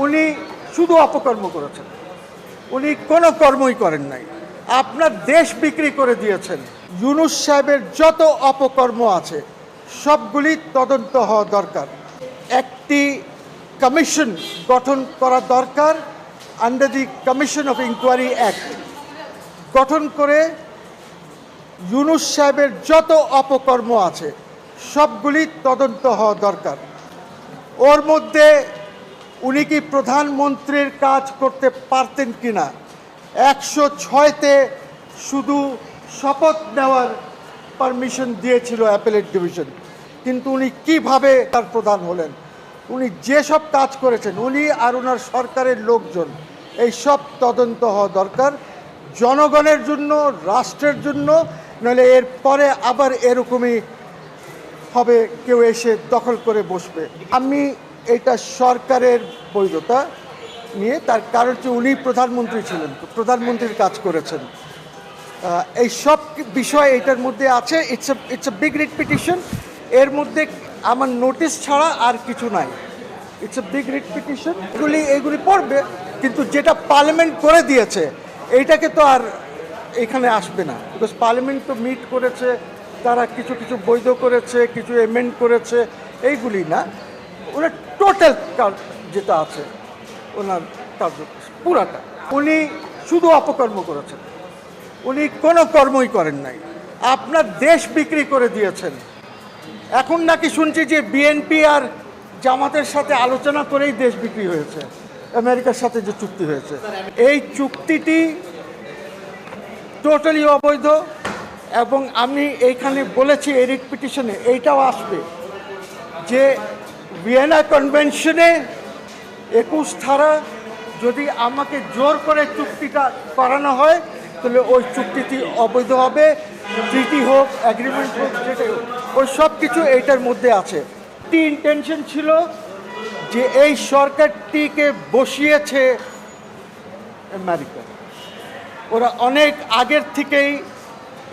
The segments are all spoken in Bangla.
উনি শুধু অপকর্ম করেছেন, উনি কোনো কর্মই করেন নাই। আপনার দেশ বিক্রি করে দিয়েছেন। ইউনূস সাহেবের যত অপকর্ম আছে সবগুলি তদন্ত হওয়া দরকার। একটি কমিশন গঠন করা দরকার, under the commission of inquiry act গঠন করে ইউনূস সাহেবের যত অপকর্ম আছে সবগুলি তদন্ত হওয়া দরকার। ওর মধ্যে উনি কি প্রধানমন্ত্রীর কাজ করতে পারতেন কিনা, 106তে শুধু শপথ নেওয়ার পারমিশন দিয়েছিল অ্যাপেলেট ডিভিশন, কিন্তু উনি কিভাবে তার প্রধান হলেন? উনি যেসব কাজ করেছেন, উনি আর ওনার সরকারের লোকজন, এই সব তদন্ত হওয়া দরকার জনগণের জন্য, রাষ্ট্রের জন্য। নইলে এর পরে আবার এরকমই হবে, কেউ এসে দখল করে বসবে। আমি এটা সরকারের বৈধতা নিয়ে, তার কারণ হচ্ছে উনি প্রধানমন্ত্রী ছিলেন, প্রধানমন্ত্রীর কাজ করেছেন। এই সব বিষয় এটার মধ্যে আছে। It's a big writ petition. এর মধ্যে আমার নোটিশ ছাড়া আর কিছু নাই। It's a big writ petition. এগুলি পড়বে, কিন্তু যেটা পার্লামেন্ট করে দিয়েছে এইটাকে তো আর এখানে আসবে না, বিকজ পার্লামেন্ট তো মিট করেছে, তারা কিছু কিছু বৈধ করেছে, কিছু এমেন্ড করেছে, এইগুলি না। ওনার টোটাল যেটা আছে ওনার কার্য পুরাটা, উনি শুধু অপকর্ম করেছেন, উনি কোনো কর্মই করেন নাই। আপনার দেশ বিক্রি করে দিয়েছেন। এখন নাকি শুনছি যে বিএনপি আর জামাতের সাথে আলোচনা করেই দেশ বিক্রি হয়েছে, আমেরিকার সাথে যে চুক্তি হয়েছে। এই চুক্তিটি টোটালি অবৈধ, এবং আমি এইখানে বলেছি এই রিট পিটিশনে এইটাও আসবে যে ভিয়েনা কনভেনশনে 21 ধারা যদি আমাকে জোর করে চুক্তিটা করানো হয় তাহলে ওই চুক্তিটি অবৈধ হবে। ট্রিটি হোক, অ্যাগ্রিমেন্ট হোক, যেটাই হোক, ওই সব কিছু এইটার মধ্যে আছে। একটি ইন্টেনশন ছিল যে এই সরকারটিকে বসিয়েছে আমেরিকা। ওরা অনেক আগের থেকেই,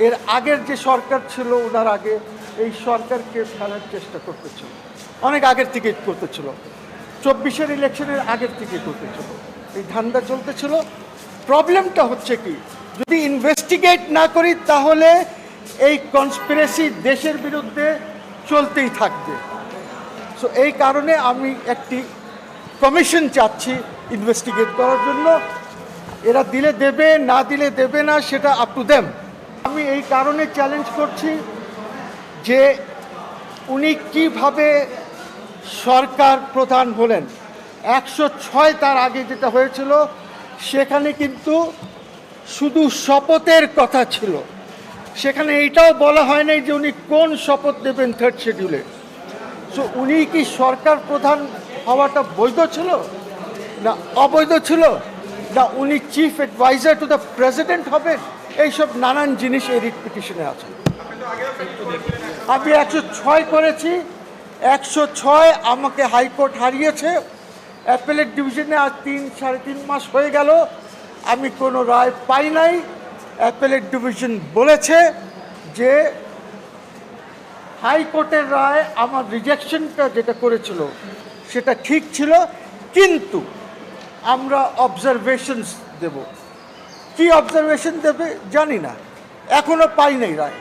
এর আগের যে সরকার ছিল ওনার আগে, এই সরকারকে ফেলার চেষ্টা করতেছিল, অনেক আগের থেকেই করতেছিল। 24-এর ইলেকশনের আগের থেকে করতেছিল, এই ধান্দা চলতেছিল। প্রবলেমটা হচ্ছে কি, যদি ইনভেস্টিগেট না করি তাহলে এই কনস্পিরেসি দেশের বিরুদ্ধে চলতেই থাকবে। সো এই কারণে আমি একটি কমিশন চাচ্ছি ইনভেস্টিগেট করার জন্য। এরা দিলে দেবে, না দিলে দেবে না, সেটা আপ টু দেম। আমি এই কারণে চ্যালেঞ্জ করছি যে উনি কিভাবে সরকার প্রধান হলেন। 106 তার আগে যেটা হয়েছিল সেখানে কিন্তু শুধু শপথের কথা ছিল, সেখানে এইটাও বলা হয় নাই যে উনি কোন শপথ নেবেন 3rd শিডিউলে। সো উনি কি সরকার প্রধান হওয়াটা বৈধ ছিল না অবৈধ ছিল, না উনি chief adviser to the president হবেন, এইসব নানান জিনিস এই রিট পিটিশনে আছে। আমি 106 করেছি, 106 আমাকে হাইকোর্ট হারিয়েছে। অ্যাপেলেট ডিভিশনে আজ 3-3.5 মাস হয়ে গেল, আমি কোনো রায় পাই নাই। অ্যাপেলেট ডিভিশন বলেছে যে হাইকোর্টের রায় আমার রিজেকশনটা যেটা করেছিল সেটা ঠিক ছিল, কিন্তু আমরা অবজারভেশনস দেব। কি অবজারভেশন দেবে জানি না, এখনো পাই নাই রায়।